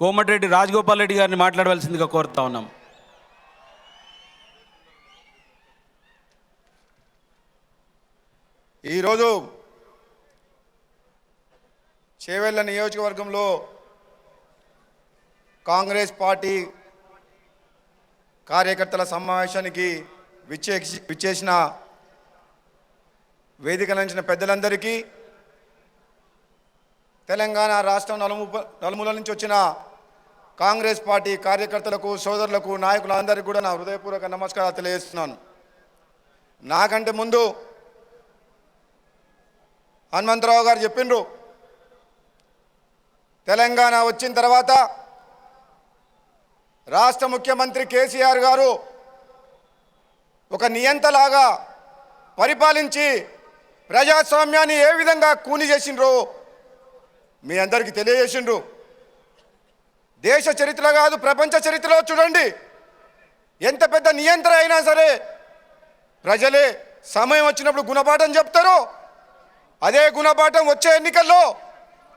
కోమటిరెడ్డి రాజగోపాల్ రెడ్డి గారిని మాట్లాడవలసిందిగా కోరుతా ఉన్నాం. ఈరోజు చేవెళ్ళ నియోజకవర్గంలో కాంగ్రెస్ పార్టీ కార్యకర్తల సమావేశానికి విచ్చేసిన వేదిక నుంచి పెద్దలందరికీ, తెలంగాణ రాష్ట్రం నలుమూల నుంచి వచ్చిన కాంగ్రెస్ పార్టీ కార్యకర్తలకు, సోదరులకు, నాయకులందరికీ కూడా నా హృదయపూర్వక నమస్కారాలు తెలియజేస్తున్నాను. నాకంటే ముందు హనుమంతరావు గారు చెప్పిండ్రు, తెలంగాణ వచ్చిన తర్వాత రాష్ట్ర ముఖ్యమంత్రి కేసీఆర్ గారు ఒక నియంతలాగా పరిపాలించి ప్రజాస్వామ్యాన్ని ఏ విధంగా కూని చేసిండ్రో మీ అందరికీ తెలియజేసిండ్రు. దేశ చరిత్ర కాదు, ప్రపంచ చరిత్రలో చూడండి, ఎంత పెద్ద నియంత్రణ అయినా సరే ప్రజలే సమయం వచ్చినప్పుడు గుణపాఠం చెప్తారో అదే గుణపాఠం వచ్చే ఎన్నికల్లో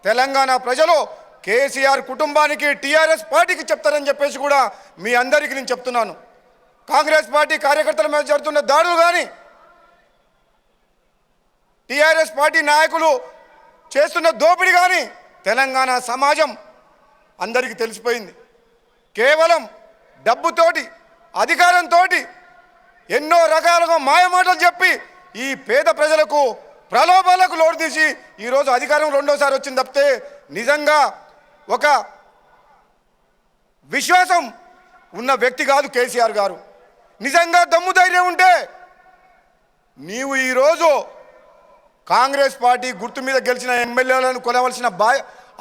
తెలంగాణ ప్రజలు కేసీఆర్ కుటుంబానికి, టీఆర్ఎస్ పార్టీకి చెప్తారని చెప్పేసి కూడా మీ అందరికీ నేను చెప్తున్నాను. కాంగ్రెస్ పార్టీ కార్యకర్తల మీద జరుగుతున్న దాడులు కానీ, టీఆర్ఎస్ పార్టీ నాయకులు చేస్తున్న దోపిడీ కానీ తెలంగాణ సమాజం అందరికీ తెలిసిపోయింది. కేవలం డబ్బుతోటి, అధికారంతో ఎన్నో రకాలుగా మాయమాటలు చెప్పి ఈ పేద ప్రజలకు ప్రలోభాలకు లోటు తీసి ఈరోజు అధికారం రెండోసారి వచ్చింది తప్పితే నిజంగా ఒక విశ్వాసం ఉన్న వ్యక్తి కాదు కేసీఆర్ గారు. నిజంగా దమ్ము ధైర్యం ఉంటే నీవు ఈరోజు కాంగ్రెస్ పార్టీ గుర్తు మీద గెలిచిన ఎమ్మెల్యేలను కొనవలసిన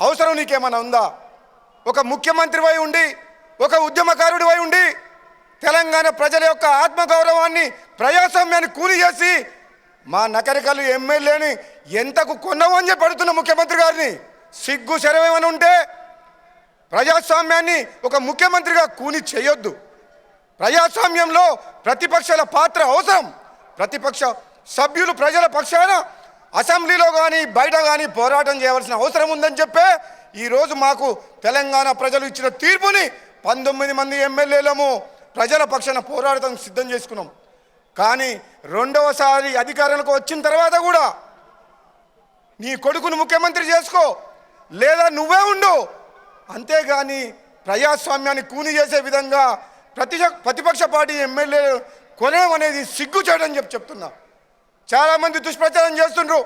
అవసరం నీకేమైనా ఉందా? ఒక ముఖ్యమంత్రివై ఉండి, ఒక ఉద్యమకారుడివై ఉండి తెలంగాణ ప్రజల యొక్క ఆత్మగౌరవాన్ని, ప్రజాస్వామ్యాన్ని కూలి చేసి మా నకరికలు ఎమ్మెల్యేని ఎంతకు కొన్నవని చెప్పి అడుగుతున్న ముఖ్యమంత్రి గారిని సిగ్గు శరమేమని ఉంటే ప్రజాస్వామ్యాన్ని ఒక ముఖ్యమంత్రిగా కూని చేయొద్దు. ప్రజాస్వామ్యంలో ప్రతిపక్షాల పాత్ర అవసరం. ప్రతిపక్ష సభ్యులు ప్రజల పక్షాన అసెంబ్లీలో కానీ బయట కానీ పోరాటం చేయవలసిన అవసరం ఉందని చెప్పే ఈరోజు మాకు తెలంగాణ ప్రజలు ఇచ్చిన తీర్పుని 19 మంది ఎమ్మెల్యేలము ప్రజల పక్షాన పోరాటం సిద్ధం చేసుకున్నాం. కానీ రెండవసారి అధికారంలోకి వచ్చిన తర్వాత కూడా నీ కొడుకును ముఖ్యమంత్రి చేసుకో లేదా నువ్వే ఉండు, అంతేగాని ప్రజాస్వామ్యాన్ని కూని చేసే విధంగా ప్రతిపక్ష పార్టీ ఎమ్మెల్యే కొనడం అనేది సిగ్గు చేయడం చెప్తున్నా. చాలామంది దుష్ప్రచారం చేస్తుండ్రు.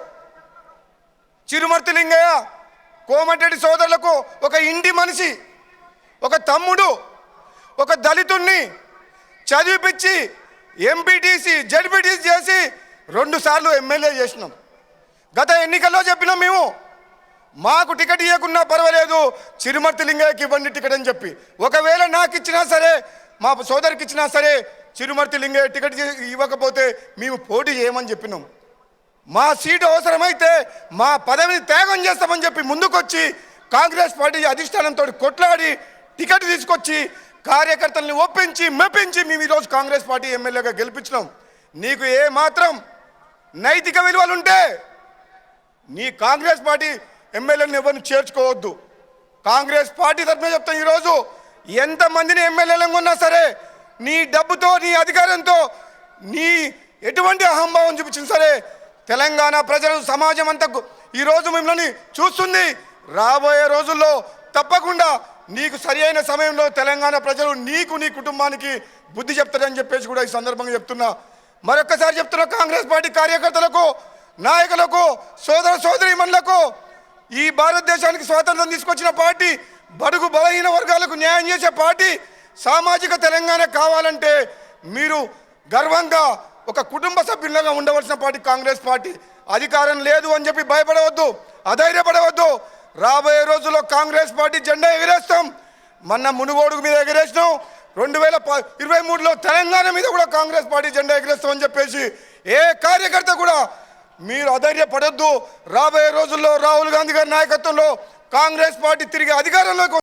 చిరుమర్తి లింగయ్య కోమటిరెడ్డి సోదరులకు ఒక ఇంటి మనిషి, ఒక తమ్ముడు, ఒక దళితుణ్ణి చదివిపించి ఎంపీటీసీ, జడ్పీటీసీ చేసి 2 సార్లు ఎమ్మెల్యే చేసినాం. గత ఎన్నికల్లో చెప్పినాం మేము, మాకు టికెట్ ఇవ్వకున్నా పర్వాలేదు, చిరుమర్తి లింగయ్యకి ఇవ్వండి టికెట్ అని చెప్పి. ఒకవేళ నాకు ఇచ్చినా సరే, మా సోదరికి ఇచ్చినా సరే, చిరుమర్తి లింగయ్య టికెట్ ఇవ్వకపోతే మేము పోటీ చేయమని చెప్పినాం. మా సీటు అవసరమైతే మా పదవిని త్యాగం చేస్తామని చెప్పి ముందుకొచ్చి కాంగ్రెస్ పార్టీ అధిష్టానంతో కొట్లాడి టికెట్ తీసుకొచ్చి కార్యకర్తల్ని ఒప్పించి మెప్పించి మేము ఈరోజు కాంగ్రెస్ పార్టీ ఎమ్మెల్యేగా గెలిపించినాం. నీకు ఏ మాత్రం నైతిక విలువలుంటే నీ కాంగ్రెస్ పార్టీ ఎమ్మెల్యేలను ఎవరిని చేర్చుకోవద్దు. కాంగ్రెస్ పార్టీ తరఫున చెప్తాం, ఈరోజు ఎంతమందిని ఎమ్మెల్యేలను ఉన్నా సరే నీ డబ్బుతో, నీ అధికారంతో, నీ ఎటువంటి అహంభావం చూపించిన సరే తెలంగాణ ప్రజలు, సమాజం అంతా ఈరోజు మిమ్మల్ని చూస్తుంది. రాబోయే రోజుల్లో తప్పకుండా నీకు సరి అయిన సమయంలో తెలంగాణ ప్రజలు నీకు, నీ కుటుంబానికి బుద్ధి చెప్తారని చెప్పేసి కూడా ఈ సందర్భంగా చెప్తున్నా. మరొక్కసారి చెప్తున్నా, కాంగ్రెస్ పార్టీ కార్యకర్తలకు, నాయకులకు, సోదర సోదరీమణులకు, ఈ భారతదేశానికి స్వాతంత్రం తీసుకొచ్చిన పార్టీ, బడుగు బలహీన వర్గాలకు న్యాయం చేసే పార్టీ, సామాజిక తెలంగాణ కావాలంటే మీరు గర్వంగా ఒక కుటుంబ సభ్యులుగా ఉండవలసిన పార్టీ కాంగ్రెస్ పార్టీ. అధికారం లేదు అని చెప్పి భయపడవద్దు, అధైర్యపడవద్దు. రాబోయే రోజుల్లో కాంగ్రెస్ పార్టీ జెండా ఎగిరేస్తాం. మొన్న మునుగోడు మీద ఎగిరేసినాం, 2023లో తెలంగాణ మీద కూడా కాంగ్రెస్ పార్టీ జెండా ఎగిరేస్తామని చెప్పేసి ఏ కార్యకర్త కూడా మీరు అధైర్యపడొద్దు. రాబోయే రోజుల్లో రాహుల్ గాంధీ గారి నాయకత్వంలో కాంగ్రెస్ పార్టీ తిరిగి అధికారంలోకి